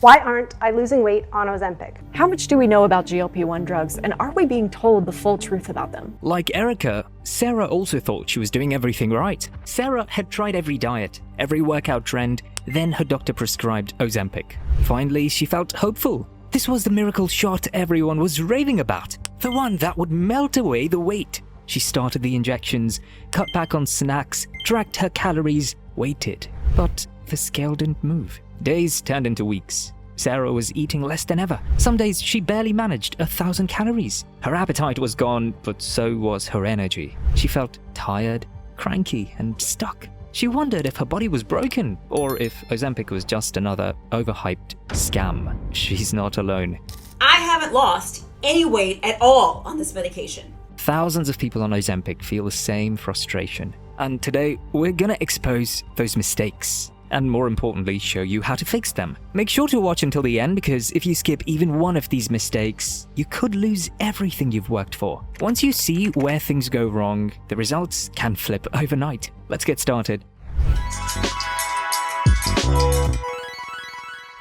Why aren't I losing weight on Ozempic? How much do we know about GLP-1 drugs, and are we being told the full truth about them? Like Erica, Sarah also thought she was doing everything right. Sarah had tried every diet, every workout trend, then her doctor prescribed Ozempic. Finally, she felt hopeful. This was the miracle shot everyone was raving about, the one that would melt away the weight. She started the injections, cut back on snacks, tracked her calories, waited. But the scale didn't move. Days turned into weeks. Sarah was eating less than ever. Some days she barely managed 1,000 calories. Her appetite was gone, but so was her energy. She felt tired, cranky, and stuck. She wondered if her body was broken, or if Ozempic was just another overhyped scam. She's not alone. I haven't lost any weight at all on this medication. Thousands of people on Ozempic feel the same frustration. And today, we're gonna expose those mistakes, and more importantly, show you how to fix them. Make sure to watch until the end, because if you skip even one of these mistakes, you could lose everything you've worked for. Once you see where things go wrong, the results can flip overnight. Let's get started.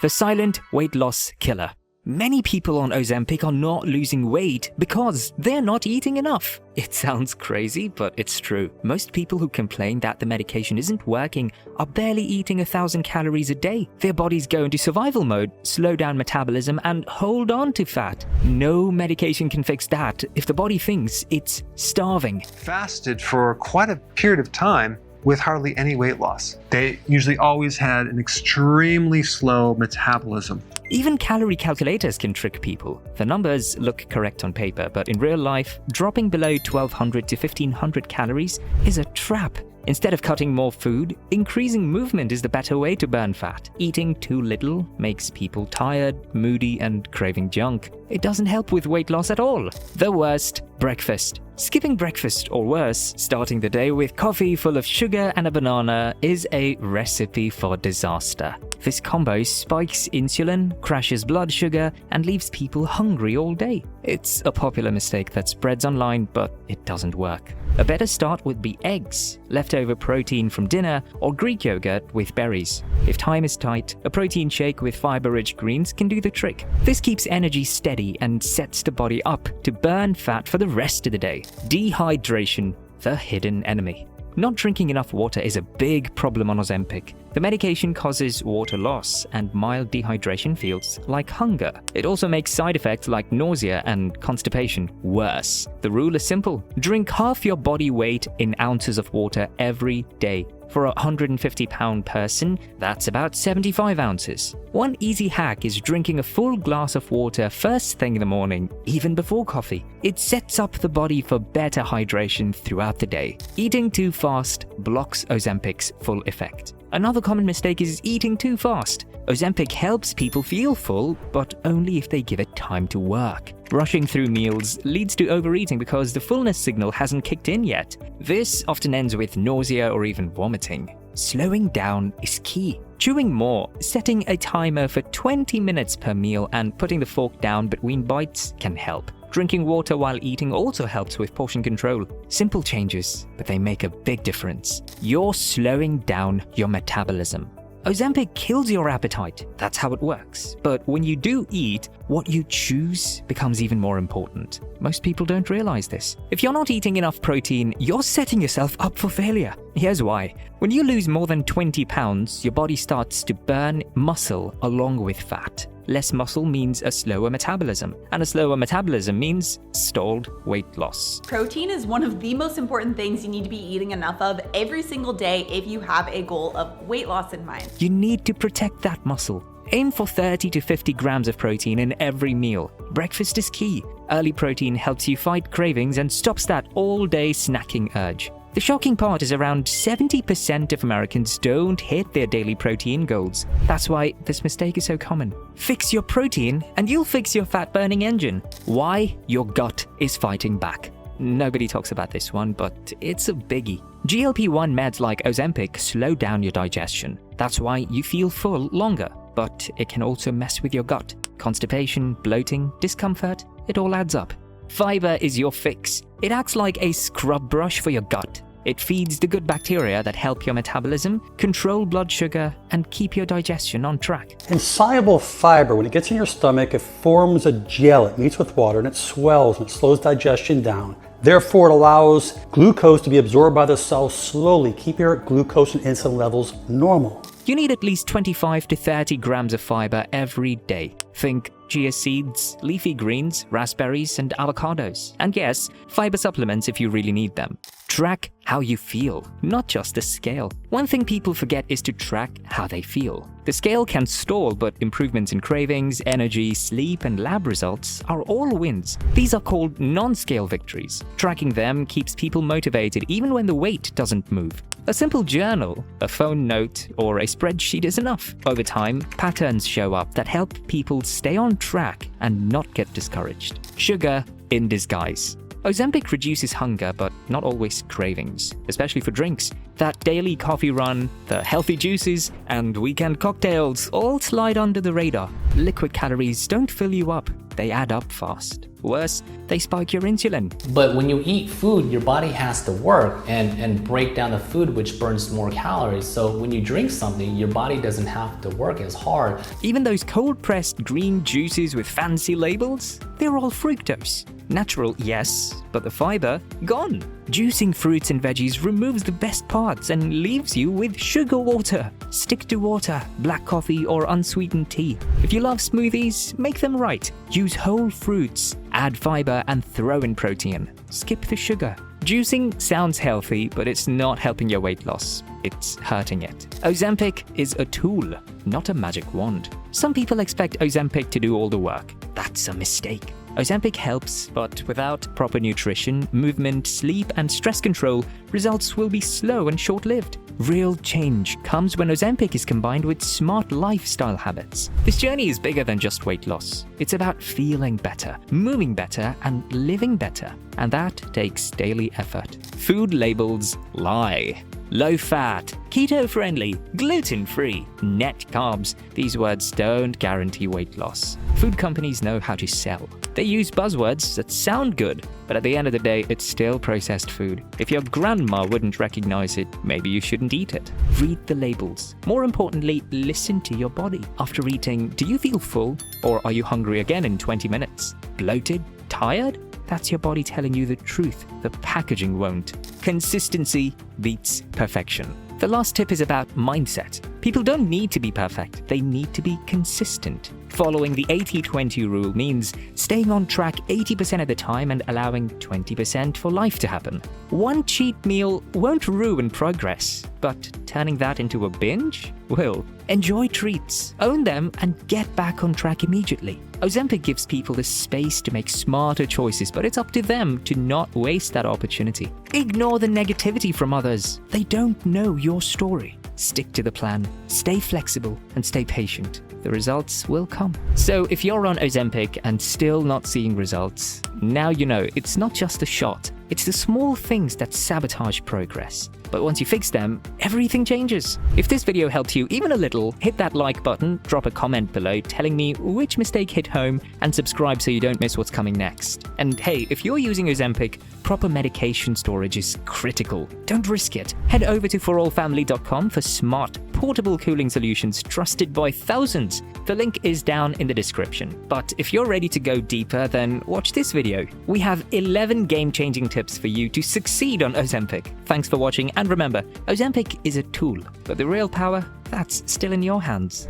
The silent weight loss killer. Many people on Ozempic are not losing weight because they're not eating enough. It sounds crazy, but it's true. Most people who complain that the medication isn't working are barely eating 1,000 calories a day. Their bodies go into survival mode, slow down metabolism, and hold on to fat. No medication can fix that if the body thinks it's starving. Fasted for quite a period of time with hardly any weight loss. They usually always had an extremely slow metabolism. Even calorie calculators can trick people. The numbers look correct on paper, but in real life, dropping below 1,200 to 1,500 calories is a trap. Instead of cutting more food, increasing movement is the better way to burn fat. Eating too little makes people tired, moody, and craving junk. It doesn't help with weight loss at all. The worst, breakfast. Skipping breakfast, or worse, starting the day with coffee full of sugar and a banana is a recipe for disaster. This combo spikes insulin, crashes blood sugar, and leaves people hungry all day. It's a popular mistake that spreads online, but it doesn't work. A better start would be eggs, leftover protein from dinner, or Greek yogurt with berries. If time is tight, a protein shake with fiber-rich greens can do the trick. This keeps energy steady and sets the body up to burn fat for the rest of the day. Dehydration, the hidden enemy. Not drinking enough water is a big problem on Ozempic. The medication causes water loss, and mild dehydration feels like hunger. It also makes side effects like nausea and constipation worse. The rule is simple: drink half your body weight in ounces of water every day. For a 150-pound person, that's about 75 ounces. One easy hack is drinking a full glass of water first thing in the morning, even before coffee. It sets up the body for better hydration throughout the day. Eating too fast blocks Ozempic's full effect. Another common mistake is eating too fast. Ozempic helps people feel full, but only if they give it time to work. Rushing through meals leads to overeating because the fullness signal hasn't kicked in yet. This often ends with nausea or even vomiting. Slowing down is key. Chewing more, setting a timer for 20 minutes per meal, and putting the fork down between bites can help. Drinking water while eating also helps with portion control. Simple changes, but they make a big difference. You're slowing down your metabolism. Ozempic kills your appetite. That's how it works. But when you do eat, what you choose becomes even more important. Most people don't realize this. If you're not eating enough protein, you're setting yourself up for failure. Here's why. When you lose more than 20 pounds, your body starts to burn muscle along with fat. Less muscle means a slower metabolism, and a slower metabolism means stalled weight loss. Protein is one of the most important things you need to be eating enough of every single day if you have a goal of weight loss in mind. You need to protect that muscle. Aim for 30 to 50 grams of protein in every meal. Breakfast is key. Early protein helps you fight cravings and stops that all-day snacking urge. The shocking part is around 70% of Americans don't hit their daily protein goals. That's why this mistake is so common. Fix your protein and you'll fix your fat-burning engine. Why? Your gut is fighting back. Nobody talks about this one, but it's a biggie. GLP-1 meds like Ozempic slow down your digestion. That's why you feel full longer, but it can also mess with your gut. Constipation, bloating, discomfort, it all adds up. Fiber is your fix. It acts like a scrub brush for your gut. It feeds the good bacteria that help your metabolism, control blood sugar, and keep your digestion on track. Insoluble fiber, when it gets in your stomach, it forms a gel. It meets with water and it swells and it slows digestion down. Therefore, it allows glucose to be absorbed by the cells slowly, keeping your glucose and insulin levels normal. You need at least 25 to 30 grams of fiber every day. Think chia seeds, leafy greens, raspberries, and avocados. And yes, fiber supplements if you really need them. Track how you feel, not just the scale. One thing people forget is to track how they feel. The scale can stall, but improvements in cravings, energy, sleep, and lab results are all wins. These are called non-scale victories. Tracking them keeps people motivated even when the weight doesn't move. A simple journal, a phone note, or a spreadsheet is enough. Over time, patterns show up that help people stay on track and not get discouraged. Sugar in disguise. Ozempic reduces hunger, but not always cravings, especially for drinks. That daily coffee run, the healthy juices, and weekend cocktails all slide under the radar. Liquid calories don't fill you up, they add up fast. Worse, they spike your insulin. But when you eat food, your body has to work and break down the food, which burns more calories. So when you drink something, your body doesn't have to work as hard. Even those cold-pressed green juices with fancy labels, they're all fructose. Natural, yes, but the fiber, gone. Juicing fruits and veggies removes the best parts and leaves you with sugar water. Stick to water, black coffee, or unsweetened tea. If you love smoothies, make them right. Use whole fruits, add fiber, and throw in protein. Skip the sugar. Juicing sounds healthy, but it's not helping your weight loss. It's hurting it. Ozempic is a tool, not a magic wand. Some people expect Ozempic to do all the work. That's a mistake. Ozempic helps, but without proper nutrition, movement, sleep, and stress control, results will be slow and short-lived. Real change comes when Ozempic is combined with smart lifestyle habits. This journey is bigger than just weight loss. It's about feeling better, moving better, and living better. And that takes daily effort. Food labels lie. Low fat, keto friendly, gluten free, net carbs. These words don't guarantee weight loss. Food companies know how to sell. They use buzzwords that sound good, but at the end of the day, it's still processed food. If your grandma wouldn't recognize it, maybe you shouldn't eat it. Read the labels. More importantly, listen to your body. After eating, do you feel full? Or are you hungry again in 20 minutes? Bloated? Tired? That's your body telling you the truth. The packaging won't. Consistency beats perfection. The last tip is about mindset. People don't need to be perfect, they need to be consistent. Following the 80-20 rule means staying on track 80% of the time and allowing 20% for life to happen. One cheat meal won't ruin progress, but turning that into a binge will. Enjoy treats, own them, and get back on track immediately. Ozempic gives people the space to make smarter choices, but it's up to them to not waste that opportunity. Ignore the negativity from others. They don't know your story. Stick to the plan, stay flexible, and stay patient. The results will come. So if you're on Ozempic and still not seeing results, now you know it's not just a shot. It's the small things that sabotage progress. But once you fix them, everything changes. If this video helped you even a little, hit that like button, drop a comment below telling me which mistake hit home, and subscribe so you don't miss what's coming next. And hey, if you're using Ozempic, proper medication storage is critical. Don't risk it. Head over to forallfamily.com for smart, portable cooling solutions trusted by thousands. The link is down in the description. But if you're ready to go deeper, then watch this video. We have 11 game-changing tips for you to succeed on Ozempic. Thanks for watching, and remember, Ozempic is a tool, but the real power, that's still in your hands.